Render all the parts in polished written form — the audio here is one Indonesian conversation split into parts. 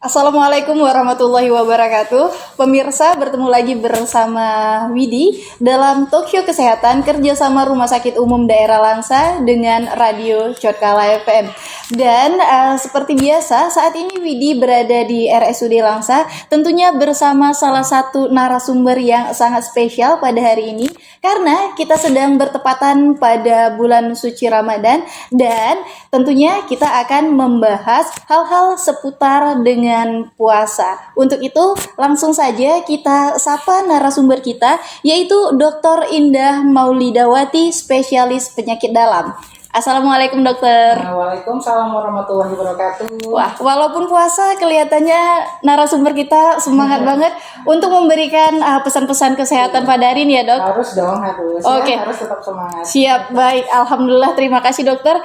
Assalamualaikum warahmatullahi wabarakatuh. Pemirsa, bertemu lagi bersama Widi dalam Talkshow Kesehatan kerjasama Rumah Sakit Umum Daerah Langsa dengan Radio Cotkala FM. Dan seperti biasa, saat ini Widi berada di RSUD Langsa, tentunya bersama salah satu narasumber yang sangat spesial pada hari ini, karena kita sedang bertepatan pada bulan suci Ramadan, dan tentunya kita akan membahas hal-hal seputar dengan puasa. Untuk itu, langsung saja kita sapa narasumber kita, yaitu Dr. Indah Maulidawati, spesialis penyakit dalam. Assalamualaikum dokter. Waalaikumsalam warahmatullahi wabarakatuh. Wah, walaupun puasa kelihatannya narasumber kita semangat banget untuk memberikan pesan-pesan kesehatan pada hari ini ya dok. Harus dong, harus. Oke. Ya, harus tetap semangat. Siap, baik. Alhamdulillah, terima kasih dokter.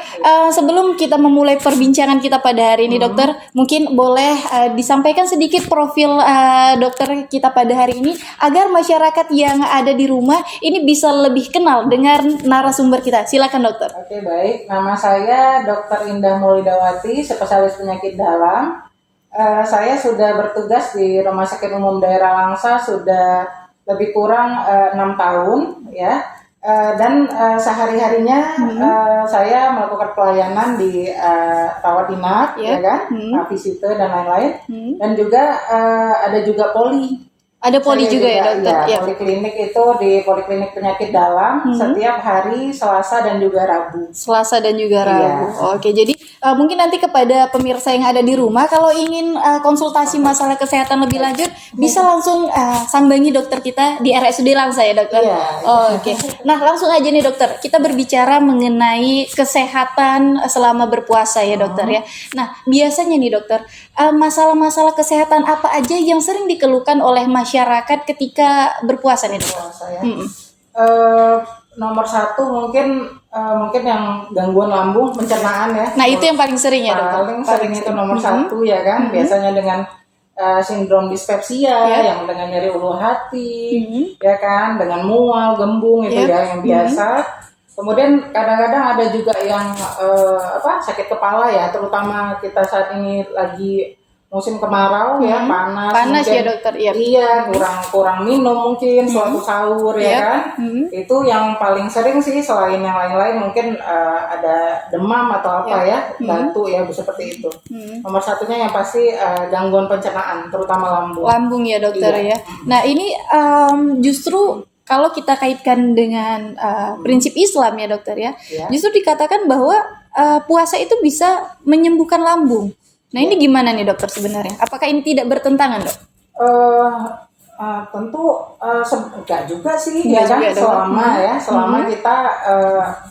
Sebelum kita memulai perbincangan kita pada hari ini dokter, mungkin boleh disampaikan sedikit profil dokter kita pada hari ini agar masyarakat yang ada di rumah ini bisa lebih kenal dengan narasumber kita. Silakan dokter. Oke, baik. Nama saya Dr. Indah Maulidawati, spesialis penyakit dalam. Saya sudah bertugas di Rumah Sakit Umum Daerah Langsa sudah lebih kurang 6 tahun, ya. Dan sehari-harinya saya melakukan pelayanan di rawat inap, ya kan, visitor dan lain-lain. Dan juga ada juga poli. Ada poli Saya juga ya dokter. Ya, poliklinik itu di poliklinik penyakit dalam setiap hari Selasa dan juga Rabu. Selasa dan juga Rabu. Iya. Oke, jadi mungkin nanti kepada pemirsa yang ada di rumah, kalau ingin konsultasi masalah kesehatan lebih lanjut, bisa langsung sambangi dokter kita di RSUD Langsa ya dokter. Iya. Oke. Nah langsung aja nih dokter, kita berbicara mengenai kesehatan selama berpuasa ya dokter ya. Nah biasanya nih dokter, masalah-masalah kesehatan apa aja yang sering dikeluhkan oleh masyarakat ketika berpuasa nih dokter? Puasa ya. Nomor satu mungkin yang gangguan lambung, pencernaan ya. Nah itu yang paling sering ya dokter. Paling sering itu nomor satu ya kan. Biasanya dengan sindrom dispepsia yang dengan nyeri ulu hati, ya kan, dengan mual, gembung itu ya yang biasa. Kemudian kadang-kadang ada juga yang sakit kepala ya, terutama kita saat ini lagi musim kemarau ya, panas mungkin, ya dokter. Iya, kurang minum mungkin suatu sahur ya kan. Itu yang paling sering sih, selain yang lain-lain mungkin ada demam atau apa ya, batuk ya, seperti itu. Nomor satunya yang pasti gangguan pencernaan, terutama lambung Ya dokter ya. Nah ini justru kalau kita kaitkan dengan prinsip Islam ya dokter ya, justru dikatakan bahwa puasa itu bisa menyembuhkan lambung. Nah ini gimana nih dokter sebenarnya? Apakah ini tidak bertentangan dok? Tentu enggak juga sih ya kan, selama kita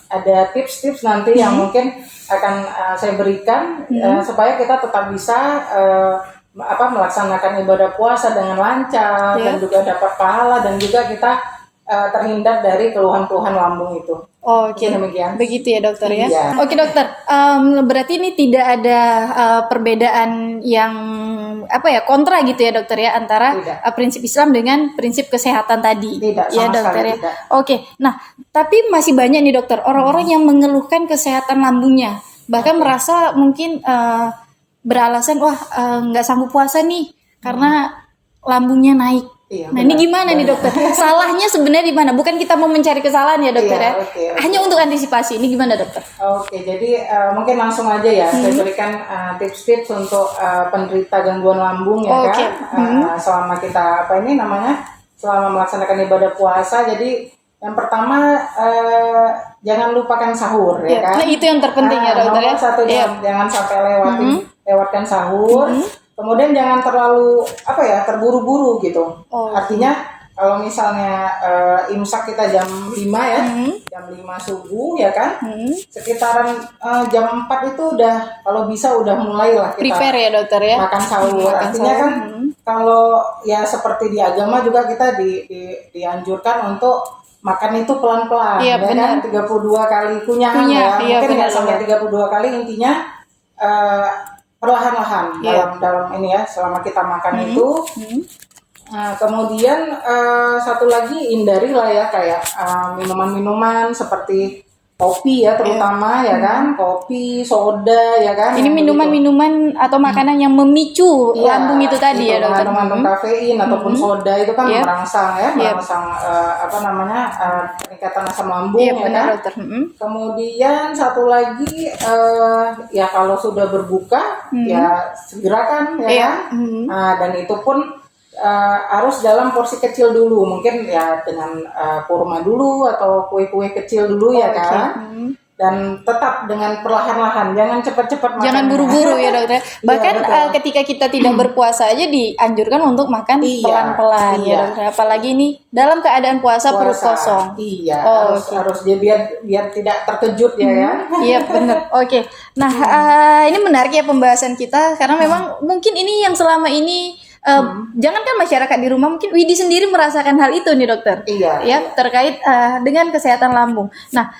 ada tips-tips nanti yang mungkin akan saya berikan supaya kita tetap bisa melaksanakan ibadah puasa dengan lancar dan juga dapat pahala dan juga kita terhindar dari keluhan-keluhan lambung itu. Oke, begitu ya dokter ya. Iya. Oke dokter, berarti ini tidak ada perbedaan yang kontra gitu ya dokter ya antara prinsip Islam dengan prinsip kesehatan tadi. Tidak, ya sama dokter sekali ya. tidak. Oke, nah tapi masih banyak nih dokter orang-orang yang mengeluhkan kesehatan lambungnya, bahkan merasa mungkin beralasan nggak sanggup puasa nih karena lambungnya naik. Iya, nah ini gimana nih dokter? Salahnya sebenarnya di mana? Bukan kita mau mencari kesalahan ya dokter ya. Hanya untuk antisipasi. Ini gimana dokter? Oke, jadi mungkin langsung aja ya saya berikan tips-tips untuk penderita gangguan lambung ya kan. Selama kita selama melaksanakan ibadah puasa. Jadi yang pertama jangan lupakan sahur ya kan. Nah itu yang terpenting ya dokter ya. Nomor satu jangan sampai lewatkan sahur. Kemudian jangan terlalu terburu-buru gitu. Artinya kalau misalnya imsak kita jam 5 ya, jam 5 subuh ya kan, sekitaran jam 4 itu udah kalau bisa udah mulailah kita prepare ya dokter ya, makan sahur. Artinya kan kalau ya seperti di agama juga kita dianjurkan untuk makan itu pelan-pelan, ya kan, 32 kali kunyahan ya, mungkin nggak sampai 32 kali, intinya perlahan-lahan dalam ini ya selama kita makan itu. Kemudian satu lagi hindarilah ya kayak minuman-minuman seperti kopi ya terutama ya kan, kopi, soda ya kan. Ini yang begitu. minuman-minuman atau makanan yang memicu Iya, lambung itu tadi ya dokter. Mengandung kafein ataupun soda itu kan Yep. merangsang ya, Yep. merangsang peningkatan asam lambung Iya ya benar kan. dokter. Kemudian satu lagi ya kalau sudah berbuka ya segera kan ya Iya. kan. Dan itu pun harus dalam porsi kecil dulu, mungkin ya dengan kurma dulu atau kue-kue kecil dulu ya kan. Dan tetap dengan perlahan-lahan, jangan cepat-cepat makan. Jangan buru-buru ya dokter. Bahkan betul. ketika kita tidak berpuasa aja dianjurkan untuk makan Iya, pelan-pelan ya iya. dokter. Apalagi ini dalam keadaan puasa perut kosong. Iya, Oh, harus dia biar tidak terkejut ya kan. Iya benar. Oke. Nah ini menarik ya pembahasan kita karena memang mungkin ini yang selama ini jangankan masyarakat di rumah, mungkin Widi sendiri merasakan hal itu nih dokter. Iya. Ya terkait dengan kesehatan lambung. Nah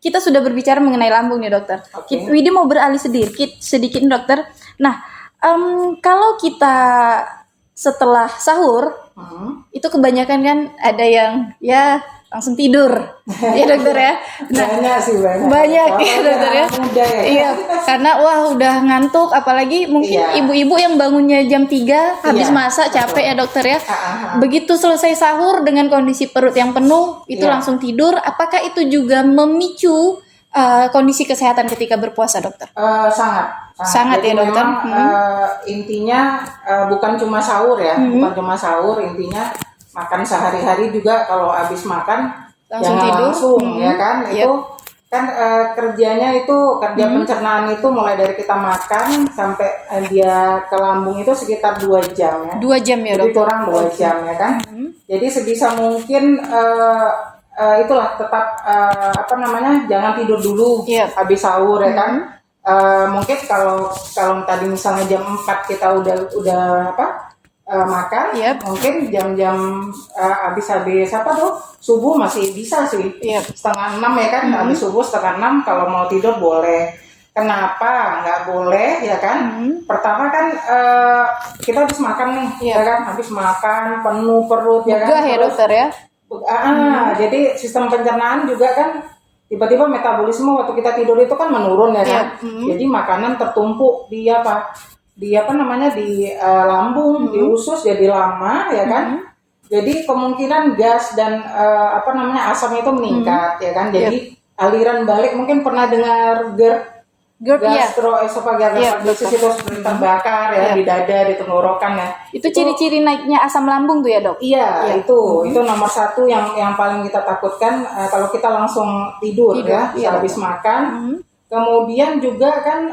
kita sudah berbicara mengenai lambung nih dokter. Oke. Widi mau beralih sedikit nih, dokter. Nah kalau kita setelah sahur itu kebanyakan kan ada yang ya langsung tidur ya dokter ya. Banyak sih banyak. Banyak ya dokter ya. Muda ya. Iya, karena wah udah ngantuk, apalagi mungkin Iya. ibu-ibu yang bangunnya jam 3 habis Iya, masak capek ya dokter ya. Ah. Begitu selesai sahur dengan kondisi perut yang penuh itu Iya. langsung tidur. Apakah itu juga memicu kondisi kesehatan ketika berpuasa dokter? Sangat Jadi ya, dokter. memang intinya bukan cuma sahur ya, bukan cuma sahur, intinya makan sehari-hari juga kalau habis makan Langsung jangan tidur. langsung ya kan. Yep. Itu kan kerjanya itu kerja pencernaan itu mulai dari kita makan sampai dia ke lambung itu sekitar 2 jam ya. 2 jam ya Jadi dokter. kurang 2 jam ya kan. Jadi sebisa mungkin itulah tetap jangan tidur dulu Yep. habis sahur ya kan. Mungkin kalau tadi misalnya jam 4 kita udah makan, Yep. mungkin jam-jam habis subuh masih bisa sih. Yep. Setengah 6 ya kan, habis subuh setengah 6 kalau mau tidur boleh. Kenapa nggak boleh ya kan? Pertama kan kita habis makan nih, ya kan? Habis makan penuh perut ya kan? Begah ya Terus, dokter ya. Jadi sistem pencernaan juga kan tiba-tiba metabolisme waktu kita tidur itu kan menurun ya kan? Jadi makanan tertumpuk di lambung, di usus jadi lama ya kan? Jadi kemungkinan gas dan asam itu meningkat ya kan? Jadi aliran balik, mungkin pernah dengar GERD ya. gastroesophageal Iya, reflux itu seperti terbakar ya di dada, di tenggorokan ya. Itu ciri-ciri naiknya asam lambung tuh ya dok. Iya, itu nomor 1 yang paling kita takutkan kalau kita langsung tidur ya habis makan. Kemudian juga kan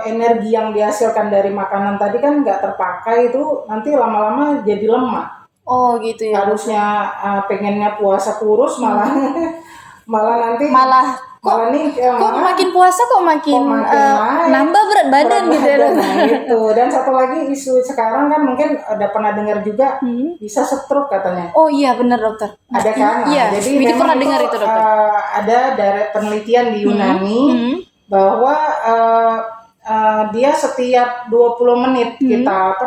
energi yang dihasilkan dari makanan tadi kan nggak terpakai, itu nanti lama-lama jadi lemak. Oh gitu ya. Harusnya pengennya puasa kurus malah nanti Kok makin puasa kok makin naik, nambah berat badan gitu ya dokter. Nah, gitu. Dan satu lagi isu sekarang kan mungkin udah pernah dengar juga bisa stroke katanya. Oh iya benar dokter. Ada kan? Nah, Iya. jadi Widi memang pernah dengar itu dokter. Ada dari penelitian di Yunani bahwa dia setiap 20 menit kita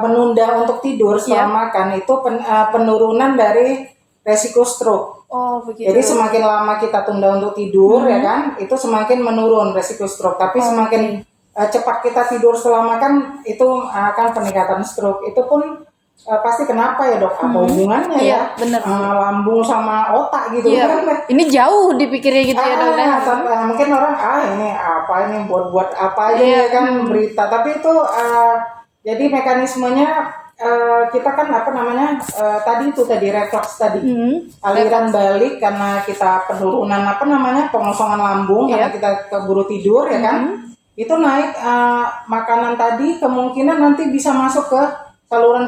menunda untuk tidur setelah makan itu penurunan dari resiko stroke. Oh begitu. Jadi semakin lama kita tunda untuk tidur ya kan, itu semakin menurun resiko stroke. Tapi semakin cepat kita tidur setelah makan itu akan peningkatan stroke. Itu pun pasti kenapa ya dok? Apa hubungannya ya? Bener. Lambung sama otak gitu kan? Ini jauh dipikirnya gitu ya dokter. Mungkin orang ini buat apa aja ya kan berita. Tapi itu jadi mekanismenya kita kan tadi refleks tadi aliran balik karena kita penurunan pengosongan lambung karena kita keburu tidur ya kan, itu naik makanan tadi kemungkinan nanti bisa masuk ke saluran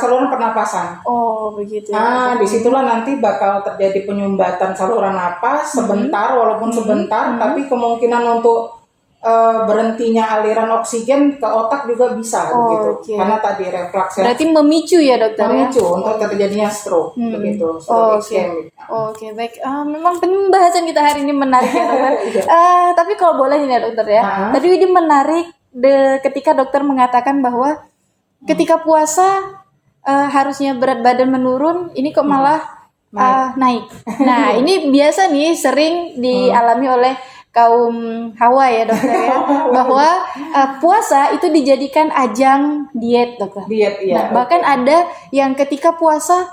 saluran pernapasan. Oh begitu. Disitulah nanti bakal terjadi penyumbatan saluran napas sebentar, walaupun sebentar, tapi kemungkinan untuk berhentinya aliran oksigen ke otak juga bisa begitu. Karena tadi refleks ya. Berarti memicu ya dokter. Memicu untuk terjadinya stroke begitu. Oke, baik. Memang pembahasan kita hari ini menarik ya dokter. Tapi kalau boleh nih ya dokter ya. Tadi Widi menarik ketika dokter mengatakan bahwa ketika puasa harusnya berat badan menurun, ini kok malah naik. Nah, ini biasa nih sering dialami oleh kaum Hawa ya dokter ya, bahwa puasa itu dijadikan ajang diet dokter. Diet, iya. Nah, bahkan ada yang ketika puasa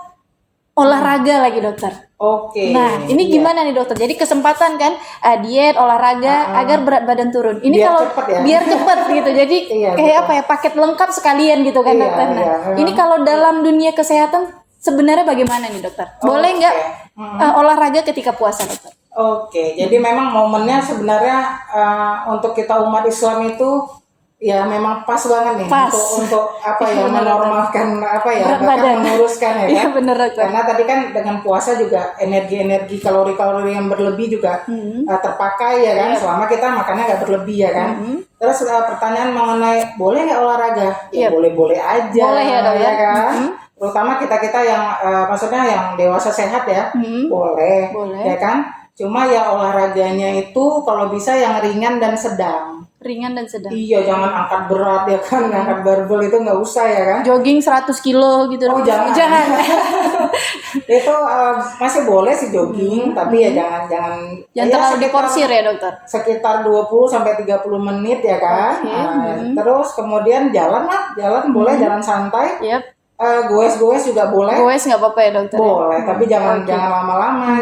olahraga lagi dokter. Oke. Nah, ini gimana nih dokter? Jadi kesempatan kan diet, olahraga agar berat badan turun. Ini Biar kalau cepet ya. biar cepet gitu. Jadi Iya, kayak betul. apa ya? Paket lengkap sekalian gitu kan Iya, dokter. Nah, iya, ini kalau dalam dunia kesehatan sebenarnya bagaimana nih dokter? Boleh nggak olahraga ketika puasa dokter? Oke, jadi memang momennya sebenarnya untuk kita umat Islam itu ya memang pas banget nih Pas. untuk apa ya Benar, menormalkan apa ya Berat bahkan badan. meluruskan ya Iya kan? bener dokter. Karena tadi kan dengan puasa juga energi kalori-kalori yang berlebih juga terpakai ya kan selama kita makannya nggak berlebih ya kan. Terus pertanyaan mengenai boleh nggak olahraga? Ya boleh-boleh aja. Boleh ya dok ya. Kan? Terutama kita yang maksudnya yang dewasa sehat ya boleh ya kan. Cuma ya olahraganya itu kalau bisa yang ringan dan sedang. Ringan dan sedang. Iya, jangan angkat berat ya kan, angkat barbel itu nggak usah ya kan. Jogging 100 kilo gitu. Oh jangan. Itu masih boleh sih jogging, tapi ya jangan terlalu diporsir ya dokter. Sekitar 20 sampai 30 menit ya kan. Terus kemudian jalan boleh jalan santai. Yep. Goes juga boleh. Goes nggak apa-apa ya dokter. Boleh, tapi jangan lama-lama.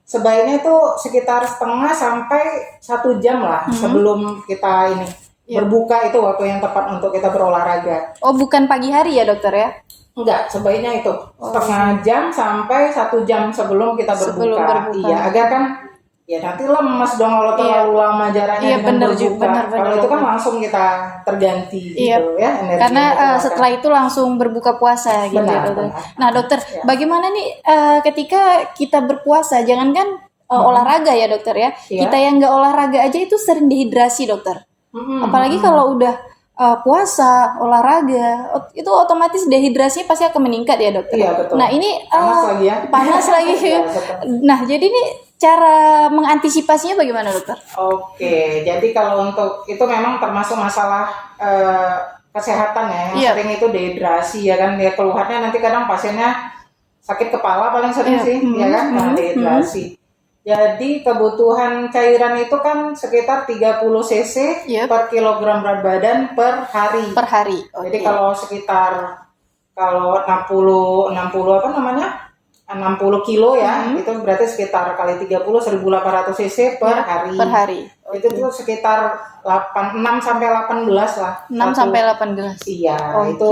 Sebaiknya itu sekitar setengah sampai 1 jam lah sebelum kita ini berbuka, itu waktu yang tepat untuk kita berolahraga. Oh bukan pagi hari ya dokter ya? Enggak, sebaiknya itu setengah jam sampai 1 jam sebelum kita berbuka. Iya, agar kan ya nanti lemes dong kalau terlalu lama jaraknya dengan berbuka. Kalau itu kan langsung kita terganti gitu ya energi. Karena setelah itu langsung berbuka puasa gitu ya dokter. Nah dokter, bagaimana nih ketika kita berpuasa, jangankan olahraga ya dokter ya, kita yang nggak olahraga aja itu sering dehidrasi dokter. Apalagi kalau udah puasa, olahraga, itu otomatis dehidrasinya pasti akan meningkat ya dokter. Iya betul. Nah ini panas lagi ya. Panas lagi. Nah jadi ini cara mengantisipasinya bagaimana dokter? Oke, jadi kalau untuk itu memang termasuk masalah kesehatan ya, yang sering itu dehidrasi ya kan, ya keluhannya nanti kadang pasiennya sakit kepala paling sering sih, ya kan, karena dehidrasi. Jadi kebutuhan cairan itu kan sekitar 30 cc per kilogram berat badan per hari. Per hari. Jadi kalau sekitar 60 apa namanya? 60 kilo ya, itu berarti sekitar kali 30 1.800 cc per hari. Per hari. Itu tuh sekitar 6 sampai 18 lah. 6 sampai 18. Iya, itu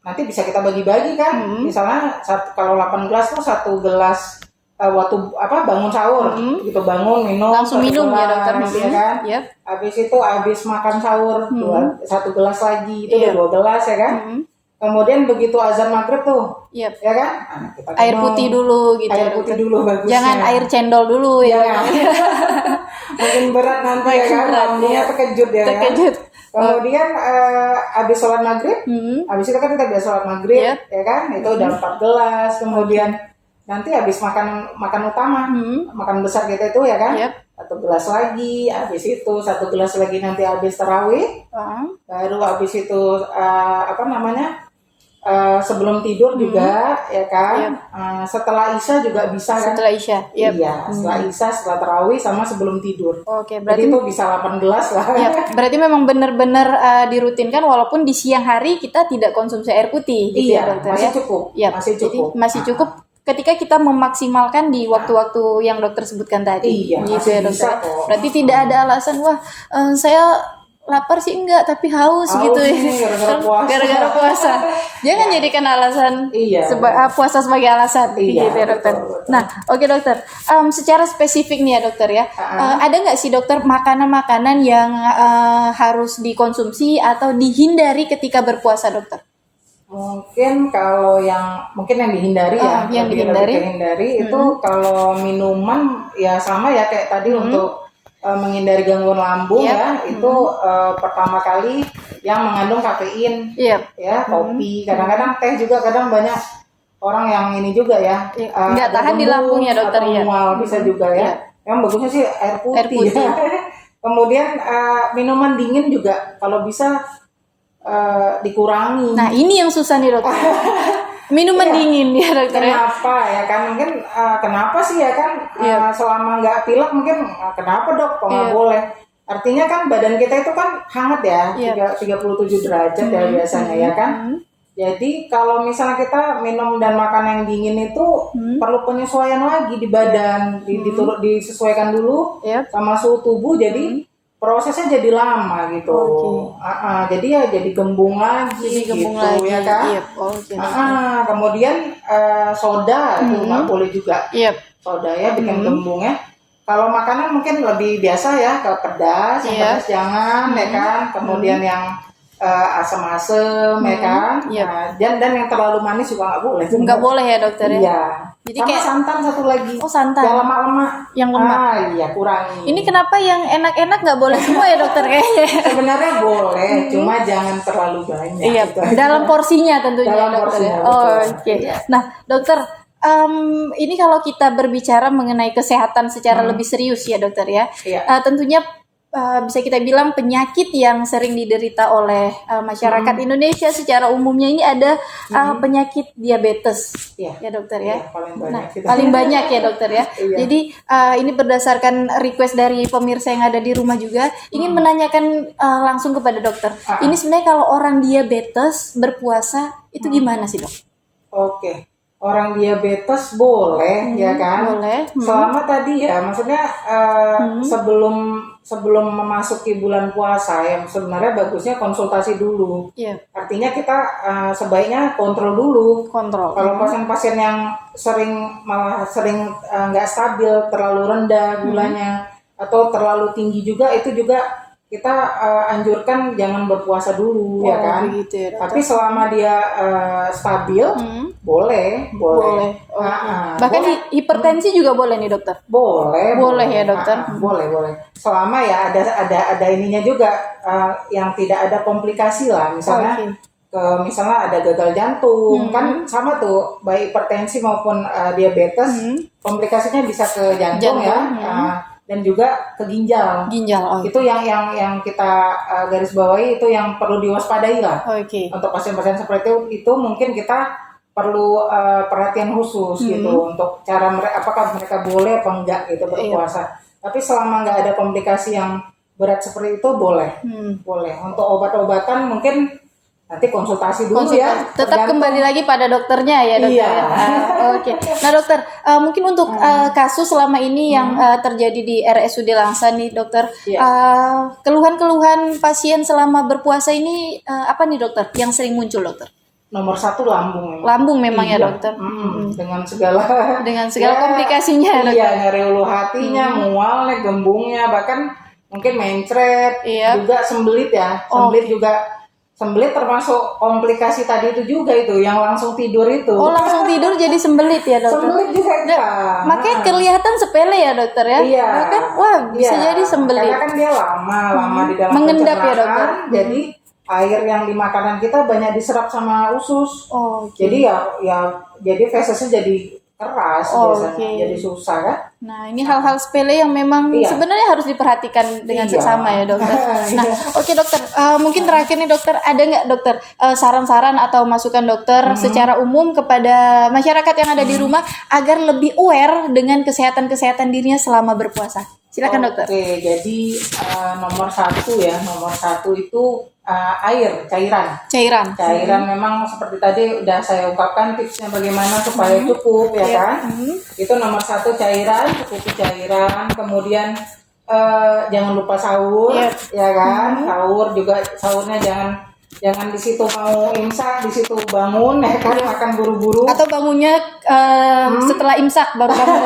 nanti bisa kita bagi-bagi kan. Misalnya kalau 18 tuh 1 gelas waktu bangun sahur gitu, bangun minum langsung minum gelas, ya dokter ya kan. Habis itu habis makan sahur 1 gelas lagi itu 2 gelas ya kan. Kemudian begitu azan maghrib tuh, ya kan? Nah, kita air putih dulu gitu. Air putih dulu bagusnya. Jangan air cendol dulu ya. Mungkin berat nanti ya kan, lambungnya terkejut ya. Terkejut. Kemudian habis sholat maghrib, habis itu kan kita biasa sholat maghrib, ya kan? Itu udah 4 gelas. Kemudian nanti habis makan utama, makan besar kita itu ya kan? 1 gelas lagi, habis itu 1 gelas lagi nanti habis tarawih, baru habis itu sebelum tidur juga ya kan, setelah isya juga bisa kan? Setelah isya, iya, setelah isya, setelah tarawih sama sebelum tidur. Oke, berarti jadi itu bisa 18 lah. Berarti memang benar-benar dirutinkan walaupun di siang hari kita tidak konsumsi air putih, gitu ya dokter masih ya? Cukup. Masih cukup. Jadi masih cukup ketika kita memaksimalkan di waktu-waktu yang dokter sebutkan tadi. Iya, gitu ya dokter. bisa, berarti tidak ada alasan saya lapar sih enggak tapi haus gitu ya gara-gara puasa. Jangan jadikan alasan puasa sebagai alasan gitu ya dokter. Betul. Nah oke dokter, secara spesifik nih ya dokter ya, ada nggak sih dokter makanan-makanan yang harus dikonsumsi atau dihindari ketika berpuasa dokter? Mungkin kalau yang dihindari yang dihindari itu kalau minuman ya sama ya kayak tadi untuk menghindari gangguan lambung itu pertama kali yang mengandung kafein ya kopi, kadang-kadang teh juga, kadang banyak orang yang ini juga ya nggak tahan di lambungnya dokter ya, bisa juga ya. Yang bagusnya sih air putih. Kemudian minuman dingin juga kalau bisa dikurangi. Nah ini yang susah nih dokter. Minuman dingin ya dokter ya. Kenapa ya kan? Mungkin kenapa sih ya kan? Selama nggak pilek mungkin kenapa dok? Kok nggak boleh? Artinya kan badan kita itu kan hangat ya, 37 derajat ya biasanya ya kan. Jadi kalau misalnya kita minum dan makan yang dingin itu perlu penyesuaian lagi di badan, disesuaikan dulu sama suhu tubuh. Jadi prosesnya jadi lama gitu. Jadi ya jadi gembung lagi, ya kan. Kemudian soda itu nggak boleh juga. Soda ya bikin gembung ya. Kalau makanan mungkin lebih biasa ya, ke pedas, pedas jangan ya kan. Kemudian yang asam-asam ya kan. Dan yang terlalu manis juga nggak boleh. Nggak boleh ya dokter ya. Iya. Jadi sama kayak santan satu lagi. Santan. Yang lemak-lemak. Yang lemak. Iya kurangi. Ini kenapa yang enak-enak nggak boleh semua ya dokter kayaknya? Sebenarnya boleh, cuma jangan terlalu banyak. Iya. Gitu. Dalam porsinya tentunya dalam dokter porsinya, ya. Oke. Nah dokter. Ini kalau kita berbicara mengenai kesehatan secara lebih serius ya dokter ya, tentunya bisa kita bilang penyakit yang sering diderita oleh masyarakat Indonesia secara umumnya ini ada penyakit diabetes ya dokter ya. Paling banyak ya dokter ya. Jadi ini berdasarkan request dari pemirsa yang ada di rumah juga ingin menanyakan langsung kepada dokter. Ini sebenarnya kalau orang diabetes berpuasa itu gimana sih dok? Oke. Orang diabetes boleh ya kan? Boleh. Selama tadi ya, maksudnya sebelum memasuki bulan puasa ya sebenarnya bagusnya konsultasi dulu. Artinya kita sebaiknya kontrol dulu. Kalau pasien-pasien yang malah sering nggak stabil, terlalu rendah gulanya atau terlalu tinggi juga itu juga kita anjurkan jangan berpuasa dulu ya kan. Begitu ya, tapi selama dia stabil boleh. Bahkan hipertensi juga boleh nih dokter. Boleh ya dokter. Boleh. Selama ya ada ininya juga yang tidak ada komplikasi lah misalnya. Misalnya ada gagal jantung kan sama tuh baik hipertensi maupun diabetes komplikasinya bisa ke jantung ya. Dan juga ke ginjal. Itu yang kita garis bawahi itu yang perlu diwaspadai lah. Untuk pasien-pasien seperti itu mungkin kita perlu perhatian khusus gitu untuk cara apakah mereka boleh apa enggak gitu berpuasa. Tapi selama nggak ada komplikasi yang berat seperti itu boleh. Untuk obat-obatan mungkin nanti konsultasi dulu ya. Tetap kembali lagi pada dokternya ya dokter. Oke. Nah dokter, mungkin untuk kasus selama ini yang terjadi di RSUD Langsa nih dokter, keluhan-keluhan pasien selama berpuasa ini apa nih dokter yang sering muncul dokter? Nomor 1 lambung. Lambung memang ya dokter. Dengan segala komplikasinya. Nyeri ulu hatinya, mualnya, gembungnya, bahkan mungkin mencret, juga sembelit ya. Sembelit termasuk komplikasi tadi itu juga itu yang langsung tidur itu. Langsung tidur jadi sembelit ya dokter. Sembelit juga ya. Makanya kelihatan sepele ya dokter ya. Kan bisa jadi sembelit. Karena kan dia lama di dalam mengendap ya dokter. Jadi air yang di makanan kita banyak diserap sama usus. Jadi jadi fesesnya jadi keras biasanya, jadi susah kan. Nah ini hal-hal sepele yang memang sebenarnya harus diperhatikan dengan seksama ya dokter. Nah oke dokter, mungkin terakhir nih dokter, ada nggak dokter saran-saran atau masukan dokter secara umum kepada masyarakat yang ada di rumah agar lebih aware dengan kesehatan dirinya selama berpuasa? Silakan dokter. Oke, jadi nomor satu itu air, cairan memang seperti tadi udah saya ungkapkan tipsnya bagaimana supaya cukup ya kan. Itu nomor 1 cairan, cukupi cairan. Kemudian jangan lupa sahur ya kan. Sahurnya jangan di situ mau imsak, di situ bangun ya kan, makan buru-buru. Atau bangunnya setelah imsak baru bangun.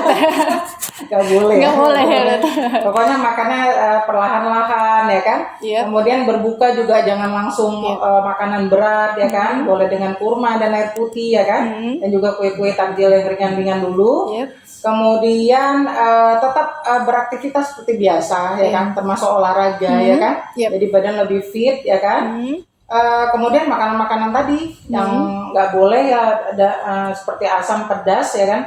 Gak boleh ya. Pokoknya makannya perlahan-lahan ya kan. Kemudian berbuka juga jangan langsung makanan berat ya kan. Boleh dengan kurma dan air putih ya kan. Dan juga kue-kue takjil yang ringan-ringan dulu. Kemudian tetap beraktivitas seperti biasa ya kan, termasuk olahraga ya kan. Jadi badan lebih fit ya kan. Kemudian makanan-makanan tadi yang nggak boleh ya ada seperti asam, pedas ya kan.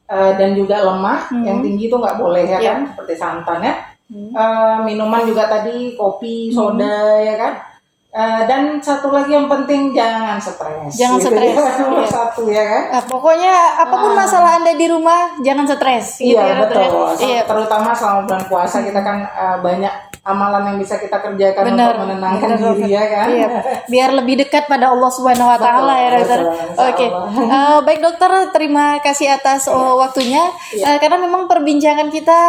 Dan juga lemak yang tinggi itu nggak boleh ya kan, seperti santan ya. Minuman juga tadi kopi, soda ya kan. Dan satu lagi yang penting, jangan stres. Jangan Gitu stres, ya, nomor iya. satu ya kan. Pokoknya apapun masalah Anda di rumah, jangan stres gitu Iya ya dokter ya. betul. Iya. Terutama selama bulan puasa kita kan banyak amalan yang bisa kita kerjakan Benar, untuk menenangkan benar, diri ya kan. Iya, biar lebih dekat pada Allah Subhanahu wa taala ya dokter. betul, insya Oke. Baik dokter, terima kasih atas waktunya. Karena memang perbincangan kita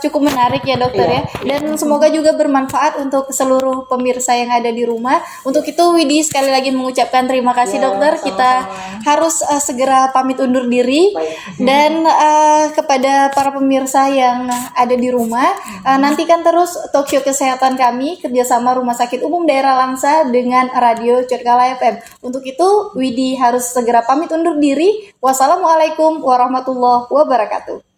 cukup menarik ya dokter Iya, ya. Dan semoga juga bermanfaat untuk seluruh pemirsa yang ada di rumah. Untuk itu Widi sekali lagi mengucapkan terima kasih Iya, dokter. Kita harus segera pamit undur diri. Baik. Dan kepada para pemirsa yang ada di rumah, nantikan terus talkshow kesehatan kami kerjasama Rumah Sakit Umum Daerah Langsa dengan Radio Cotkala FM. Untuk itu, Widi harus segera pamit undur diri. Wassalamualaikum warahmatullahi wabarakatuh.